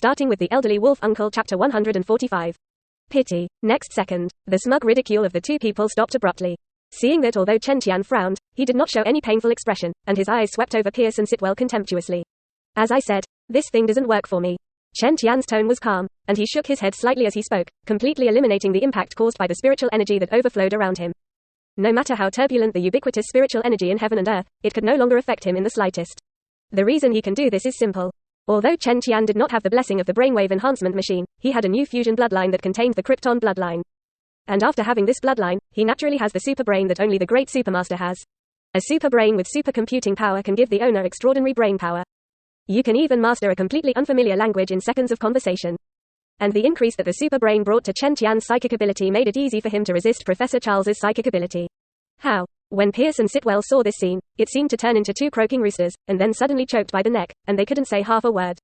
Starting with the elderly wolf uncle, chapter 145. Pity. Next second, the smug ridicule of the two people stopped abruptly. Seeing that although Chen Tian frowned, he did not show any painful expression, and his eyes swept over Pierce and Sitwell contemptuously. As I said, this thing doesn't work for me. Chen Tian's tone was calm, and he shook his head slightly as he spoke, completely eliminating the impact caused by the spiritual energy that overflowed around him. No matter how turbulent the ubiquitous spiritual energy in heaven and earth, it could no longer affect him in the slightest. The reason he can do this is simple. Although Chen Tian did not have the blessing of the brainwave enhancement machine, he had a new fusion bloodline that contained the Krypton bloodline. And after having this bloodline, he naturally has the super brain that only the great supermaster has. A super brain with supercomputing power can give the owner extraordinary brain power. You can even master a completely unfamiliar language in seconds of conversation. And the increase that the super brain brought to Chen Tian's psychic ability made it easy for him to resist Professor Charles's psychic ability. How? When Pierce and Sitwell saw this scene, it seemed to turn into two croaking roosters, and then suddenly choked by the neck, and they couldn't say half a word.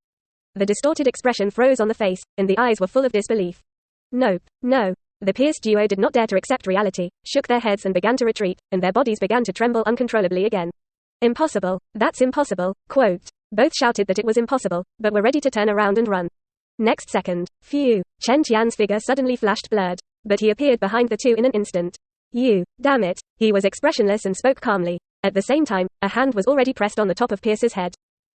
The distorted expression froze on the face, and the eyes were full of disbelief. Nope, no. The Pierce duo did not dare to accept reality, shook their heads and began to retreat, and their bodies began to tremble uncontrollably again. Impossible, that's impossible, quote. Both shouted that it was impossible, but were ready to turn around and run. Next second, phew, Chen Tian's figure suddenly flashed blurred, but he appeared behind the two in an instant. You, damn it, he was expressionless and spoke calmly. At the same time, a hand was already pressed on the top of Pierce's head.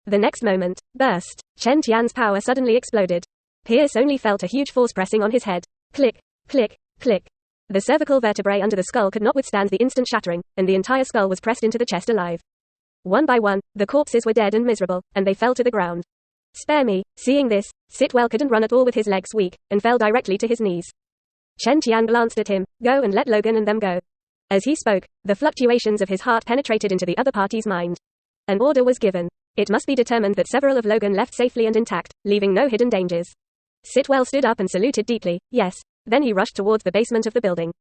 The next moment, burst, Chen Tian's power suddenly exploded. Pierce only felt a huge force pressing on his head. Click. Click, click. The cervical vertebrae under the skull could not withstand the instant shattering, and the entire skull was pressed into the chest alive. One by one, the corpses were dead and miserable, and they fell to the ground. Spare me. Seeing this, Sitwell couldn't run at all with his legs weak, and fell directly to his knees. Chen Tian glanced at him. Go and let Logan and them go. As he spoke, the fluctuations of his heart penetrated into the other party's mind. An order was given. It must be determined that several of Logan left safely and intact, leaving no hidden dangers. Sitwell stood up and saluted deeply. Yes. Then he rushed towards the basement of the building.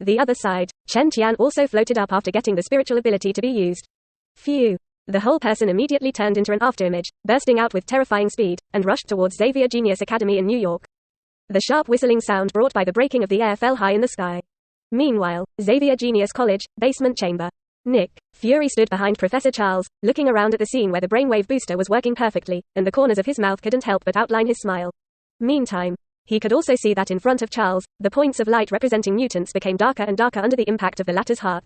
The other side, Chen Tian also floated up after getting the spiritual ability to be used. Phew. The whole person immediately turned into an afterimage, bursting out with terrifying speed, and rushed towards Xavier Genius Academy in New York. The sharp whistling sound brought by the breaking of the air fell high in the sky. Meanwhile, Xavier Genius College, basement chamber. Nick Fury stood behind Professor Charles, looking around at the scene where the brainwave booster was working perfectly, and the corners of his mouth couldn't help but outline his smile. Meantime, he could also see that in front of Charles, the points of light representing mutants became darker and darker under the impact of the latter's heart.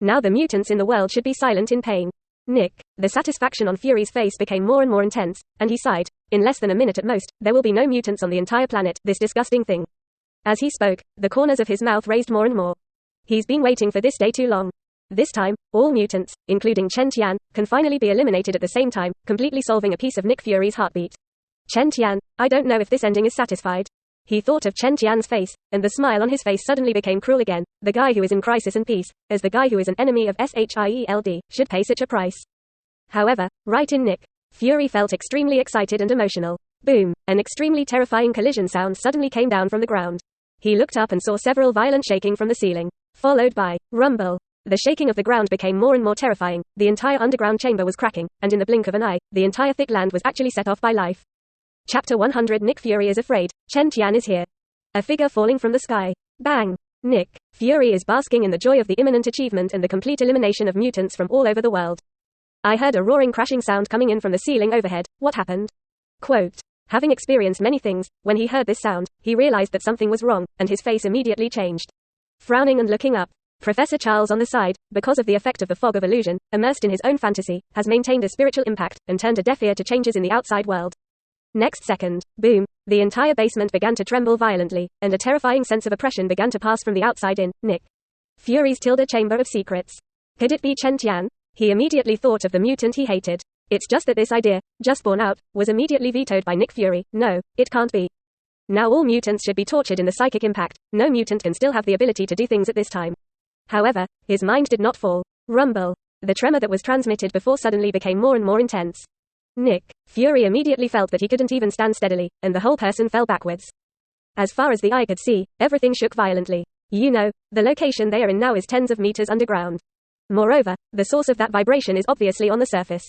Now the mutants in the world should be silent in pain. Nick, the satisfaction on Fury's face became more and more intense, and he sighed. In less than a minute at most, there will be no mutants on the entire planet, this disgusting thing. As he spoke, the corners of his mouth raised more and more. He's been waiting for this day too long. This time, all mutants, including Chen Tian, can finally be eliminated at the same time, completely solving a piece of Nick Fury's heartbeat. Chen Tian, I don't know if this ending is satisfied. He thought of Chen Tian's face, and the smile on his face suddenly became cruel again. The guy who is in crisis and peace, as the guy who is an enemy of xianxia, should pay such a price. However, right in Nick Fury felt extremely excited and emotional. Boom! An extremely terrifying collision sound suddenly came down from the ground. He looked up and saw several violent shaking from the ceiling, followed by rumble. The shaking of the ground became more and more terrifying. The entire underground chamber was cracking, and in the blink of an eye, the entire thick land was actually set off by life. Chapter 100. Nick Fury is afraid. Chen Tian is here. A figure falling from the sky. Bang! Nick Fury is basking in the joy of the imminent achievement and the complete elimination of mutants from all over the world. I heard a roaring crashing sound coming in from the ceiling overhead. What happened? Quote. Having experienced many things, when he heard this sound, he realized that something was wrong, and his face immediately changed. Frowning and looking up, Professor Charles on the side, because of the effect of the fog of illusion, immersed in his own fantasy, has maintained a spiritual impact, and turned a deaf ear to changes in the outside world. Next second, boom, the entire basement began to tremble violently, and a terrifying sense of oppression began to pass from the outside in. Nick Fury's Tilda Chamber of Secrets. Could it be Chen Tian? He immediately thought of the mutant he hated. It's just that this idea, just born out, was immediately vetoed by Nick Fury. No, it can't be. Now all mutants should be tortured in the psychic impact. No mutant can still have the ability to do things at this time. However, his mind did not fall. Rumble. The tremor that was transmitted before suddenly became more and more intense. Nick Fury immediately felt that he couldn't even stand steadily, and the whole person fell backwards. As far as the eye could see, everything shook violently. You know, the location they are in now is tens of meters underground. Moreover, the source of that vibration is obviously on the surface.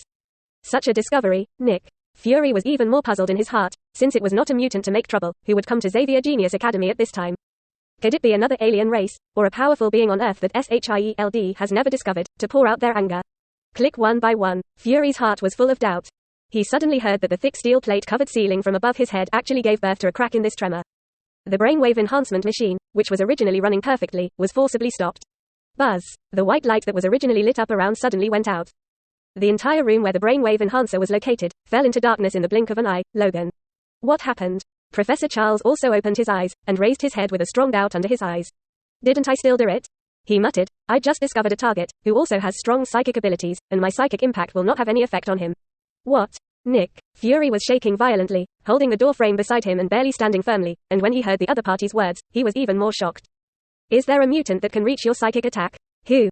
Such a discovery, Nick Fury was even more puzzled in his heart, since it was not a mutant to make trouble, who would come to Xavier Genius Academy at this time. Could it be another alien race, or a powerful being on Earth that SHIELD has never discovered, to pour out their anger? Click one by one. Fury's heart was full of doubt. He suddenly heard that the thick steel plate-covered ceiling from above his head actually gave birth to a crack in this tremor. The brainwave enhancement machine, which was originally running perfectly, was forcibly stopped. Buzz. The white light that was originally lit up around suddenly went out. The entire room where the brainwave enhancer was located fell into darkness in the blink of an eye. Logan. What happened? Professor Charles also opened his eyes and raised his head with a strong doubt under his eyes. Didn't I still do it? He muttered. I just discovered a target who also has strong psychic abilities, and my psychic impact will not have any effect on him. What? Nick. Fury was shaking violently, holding the door frame beside him and barely standing firmly, and when he heard the other party's words, he was even more shocked. Is there a mutant that can reach your psychic attack? Who?